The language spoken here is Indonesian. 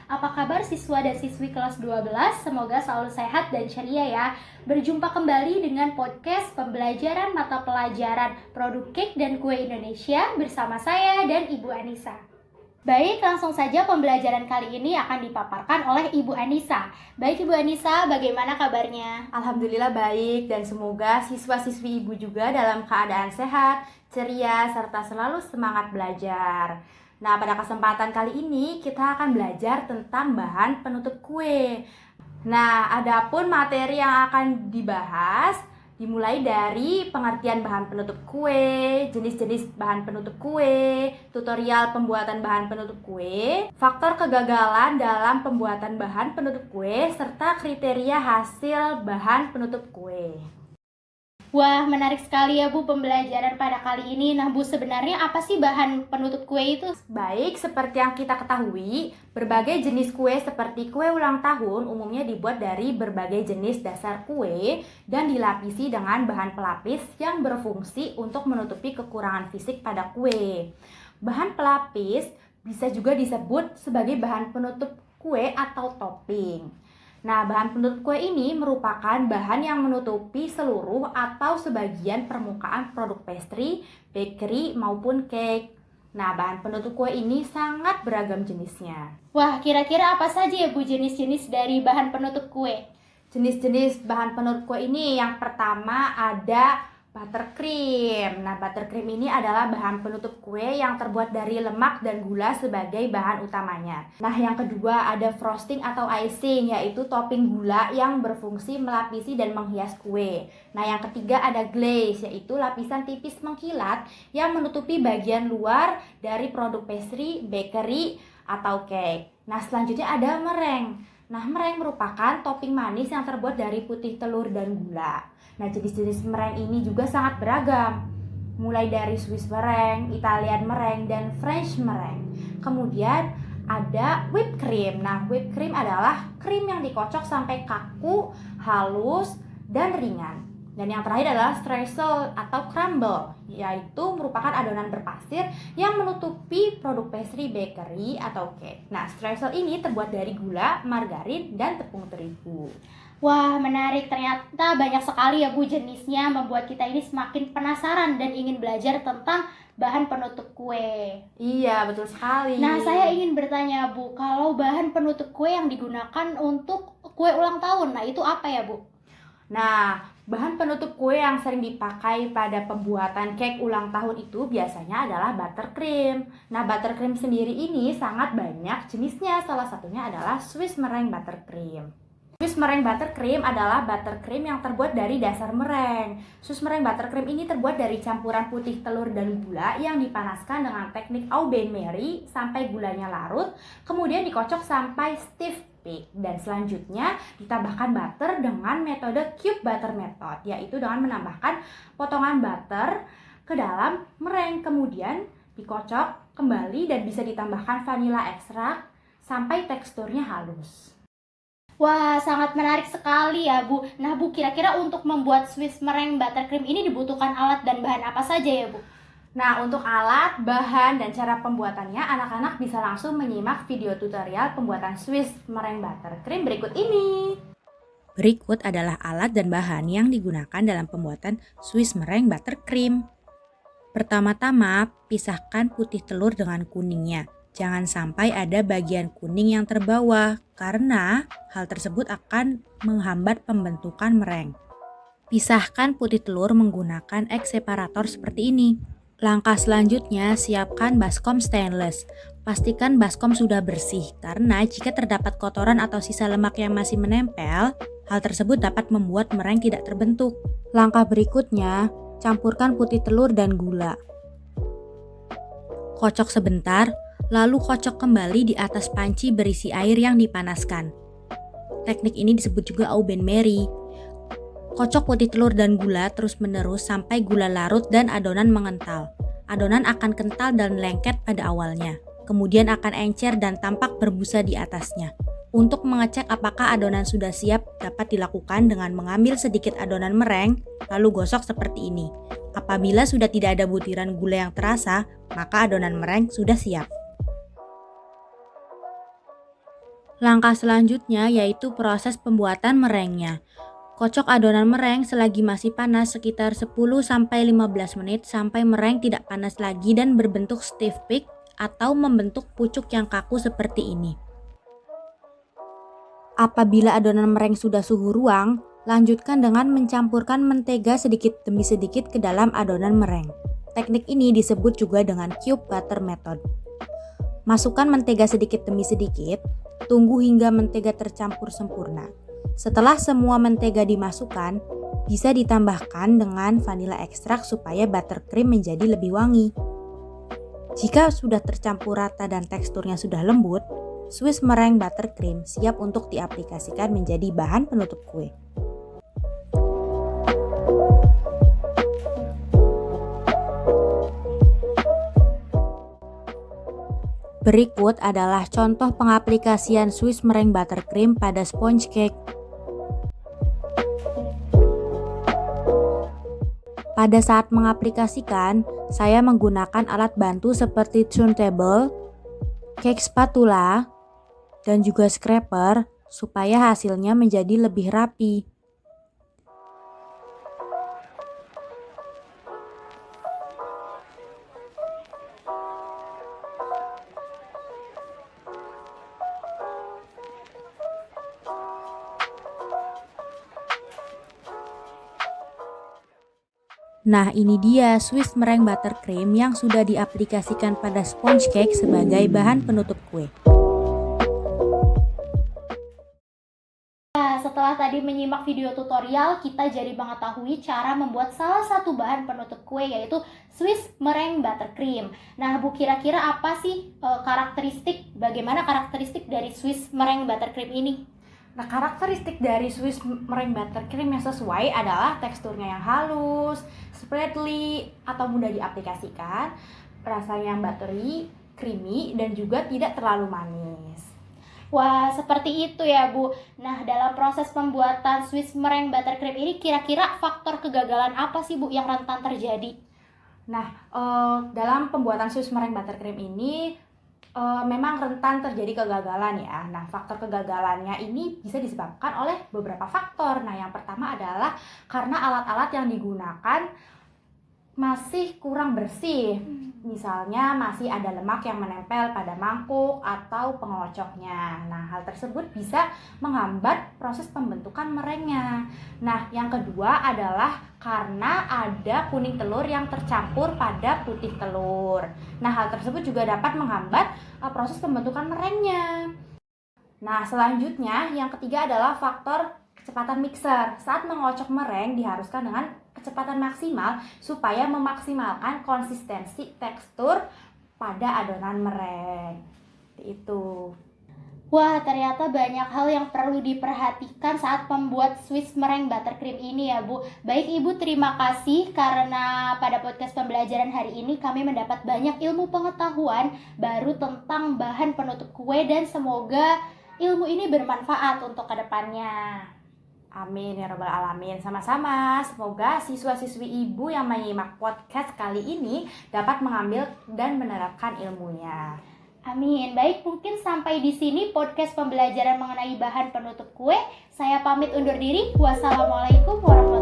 Apa kabar siswa dan siswi kelas 12? Semoga selalu sehat dan ceria ya. Berjumpa kembali dengan podcast pembelajaran mata pelajaran produk cake dan kue Indonesia bersama saya dan Ibu Anissa. Baik, langsung saja pembelajaran kali ini akan dipaparkan oleh Ibu Anissa. Baik Ibu Anissa, bagaimana kabarnya? Alhamdulillah baik, dan semoga siswa-siswi Ibu juga dalam keadaan sehat, ceria, serta selalu semangat belajar. Nah, pada kesempatan kali ini kita akan belajar tentang bahan penutup kue. Nah, adapun materi yang akan dibahas dimulai dari pengertian bahan penutup kue, jenis-jenis bahan penutup kue, tutorial pembuatan bahan penutup kue, faktor kegagalan dalam pembuatan bahan penutup kue, serta kriteria hasil bahan penutup kue. Wah, menarik sekali ya Bu pembelajaran pada kali ini. Nah Bu, sebenarnya apa sih bahan penutup kue itu? Baik, seperti yang kita ketahui, berbagai jenis kue seperti kue ulang tahun umumnya dibuat dari berbagai jenis dasar kue dan dilapisi dengan bahan pelapis yang berfungsi untuk menutupi kekurangan fisik pada kue. Bahan pelapis bisa juga disebut sebagai bahan penutup kue atau topping. Nah, bahan penutup kue ini merupakan bahan yang menutupi seluruh atau sebagian permukaan produk pastry, bakery, maupun cake. Nah, bahan penutup kue ini sangat beragam jenisnya. Wah, kira-kira apa saja ya Bu jenis-jenis dari bahan penutup kue? Jenis-jenis bahan penutup kue ini yang pertama ada buttercream. Nah, buttercream ini adalah bahan penutup kue yang terbuat dari lemak dan gula sebagai bahan utamanya. Nah, yang kedua ada frosting atau icing, yaitu topping gula yang berfungsi melapisi dan menghias kue. Nah, yang ketiga ada glaze, yaitu lapisan tipis mengkilat yang menutupi bagian luar dari produk pastry, bakery, atau cake. Nah, selanjutnya ada meringue. Nah, meringue merupakan topping manis yang terbuat dari putih telur dan gula. Nah, jenis-jenis meringue ini juga sangat beragam, mulai dari Swiss meringue, Italian meringue, dan French meringue. Kemudian ada whipped cream. Nah, whipped cream adalah krim yang dikocok sampai kaku, halus, dan ringan. Dan yang terakhir adalah streusel atau crumble, yaitu merupakan adonan berpasir yang menutupi produk pastry, bakery, atau cake. Nah, streusel ini terbuat dari gula, margarin, dan tepung terigu. Wah, menarik. Ternyata banyak sekali ya Bu jenisnya, membuat kita ini semakin penasaran dan ingin belajar tentang bahan penutup kue. Iya, betul sekali. Nah, saya ingin bertanya Bu, kalau bahan penutup kue yang digunakan untuk kue ulang tahun, nah itu apa ya Bu? Nah, bahan penutup kue yang sering dipakai pada pembuatan cake ulang tahun itu biasanya adalah buttercream. Nah, buttercream sendiri ini sangat banyak jenisnya, salah satunya adalah Swiss meringue buttercream. Swiss meringue buttercream adalah buttercream yang terbuat dari dasar meringue. Swiss meringue buttercream ini terbuat dari campuran putih telur dan gula yang dipanaskan dengan teknik au bain-marie sampai gulanya larut, kemudian dikocok sampai stiff peak, dan selanjutnya ditambahkan butter dengan metode cube butter method, yaitu dengan menambahkan potongan butter ke dalam meringue, kemudian dikocok kembali dan bisa ditambahkan vanilla ekstrak sampai teksturnya halus. Wah, sangat menarik sekali ya Bu. Nah Bu, kira-kira untuk membuat Swiss meringue buttercream ini dibutuhkan alat dan bahan apa saja ya Bu? Nah, untuk alat, bahan, dan cara pembuatannya, anak-anak bisa langsung menyimak video tutorial pembuatan Swiss meringue buttercream berikut ini. Berikut adalah alat dan bahan yang digunakan dalam pembuatan Swiss meringue buttercream. Pertama-tama, pisahkan putih telur dengan kuningnya. Jangan sampai ada bagian kuning yang terbawa, karena hal tersebut akan menghambat pembentukan meringue. Pisahkan putih telur menggunakan egg separator seperti ini. Langkah selanjutnya, siapkan baskom stainless. Pastikan baskom sudah bersih, karena jika terdapat kotoran atau sisa lemak yang masih menempel, hal tersebut dapat membuat meringue tidak terbentuk. Langkah berikutnya, campurkan putih telur dan gula. Kocok sebentar, lalu kocok kembali di atas panci berisi air yang dipanaskan. Teknik ini disebut juga au bain-marie. Kocok putih telur dan gula terus-menerus sampai gula larut dan adonan mengental. Adonan akan kental dan lengket pada awalnya, kemudian akan encer dan tampak berbusa di atasnya. Untuk mengecek apakah adonan sudah siap, dapat dilakukan dengan mengambil sedikit adonan meringue, lalu gosok seperti ini. Apabila sudah tidak ada butiran gula yang terasa, maka adonan meringue sudah siap. Langkah selanjutnya yaitu proses pembuatan merengnya. Kocok adonan mereng selagi masih panas sekitar 10-15 menit sampai mereng tidak panas lagi dan berbentuk stiff peak atau membentuk pucuk yang kaku seperti ini. Apabila adonan mereng sudah suhu ruang, lanjutkan dengan mencampurkan mentega sedikit demi sedikit ke dalam adonan mereng. Teknik ini disebut juga dengan cube butter method. Masukkan mentega sedikit demi sedikit, tunggu hingga mentega tercampur sempurna. Setelah semua mentega dimasukkan, bisa ditambahkan dengan vanilla ekstrak supaya buttercream menjadi lebih wangi. Jika sudah tercampur rata dan teksturnya sudah lembut, Swiss meringue buttercream siap untuk diaplikasikan menjadi bahan penutup kue. Berikut adalah contoh pengaplikasian Swiss meringue buttercream pada sponge cake. Pada saat mengaplikasikan, saya menggunakan alat bantu seperti turntable, cake spatula, dan juga scraper supaya hasilnya menjadi lebih rapi. Nah, ini dia Swiss meringue buttercream yang sudah diaplikasikan pada sponge cake sebagai bahan penutup kue. Setelah tadi menyimak video tutorial, kita jadi mengetahui cara membuat salah satu bahan penutup kue yaitu Swiss meringue buttercream. Nah, Bu, kira-kira apa sih bagaimana karakteristik dari Swiss meringue buttercream ini? Nah, karakteristik dari Swiss meringue buttercream yang sesuai adalah teksturnya yang halus, spreadly atau mudah diaplikasikan, rasanya yang buttery, creamy, dan juga tidak terlalu manis. Wah, seperti itu ya, Bu. Nah, dalam proses pembuatan Swiss meringue buttercream ini kira-kira faktor kegagalan apa sih, Bu, yang rentan terjadi? Nah, dalam pembuatan Swiss meringue buttercream ini memang rentan terjadi kegagalan ya. Nah, faktor kegagalannya ini bisa disebabkan oleh beberapa faktor. Nah, yang pertama adalah karena alat-alat yang digunakan masih kurang bersih. Misalnya masih ada lemak yang menempel pada mangkuk atau pengocoknya. Nah, hal tersebut bisa menghambat proses pembentukan merengnya. Nah, yang kedua adalah karena ada kuning telur yang tercampur pada putih telur. Nah, hal tersebut juga dapat menghambat proses pembentukan merengnya. Nah, selanjutnya yang ketiga adalah faktor kecepatan mixer. Saat mengocok mereng diharuskan dengan kecepatan maksimal supaya memaksimalkan konsistensi tekstur pada adonan mereng. Itu. Wah, ternyata banyak hal yang perlu diperhatikan saat membuat Swiss meringue buttercream ini ya, Bu. Baik, Ibu, terima kasih karena pada podcast pembelajaran hari ini kami mendapat banyak ilmu pengetahuan baru tentang bahan penutup kue dan semoga ilmu ini bermanfaat untuk kedepannya. Amin ya rabbal alamin. Sama-sama. Semoga siswa-siswi Ibu yang menyimak podcast kali ini dapat mengambil dan menerapkan ilmunya. Amin. Baik, mungkin sampai di sini podcast pembelajaran mengenai bahan penutup kue. Saya pamit undur diri. Wassalamualaikum warahmatullahi wabarakatuh.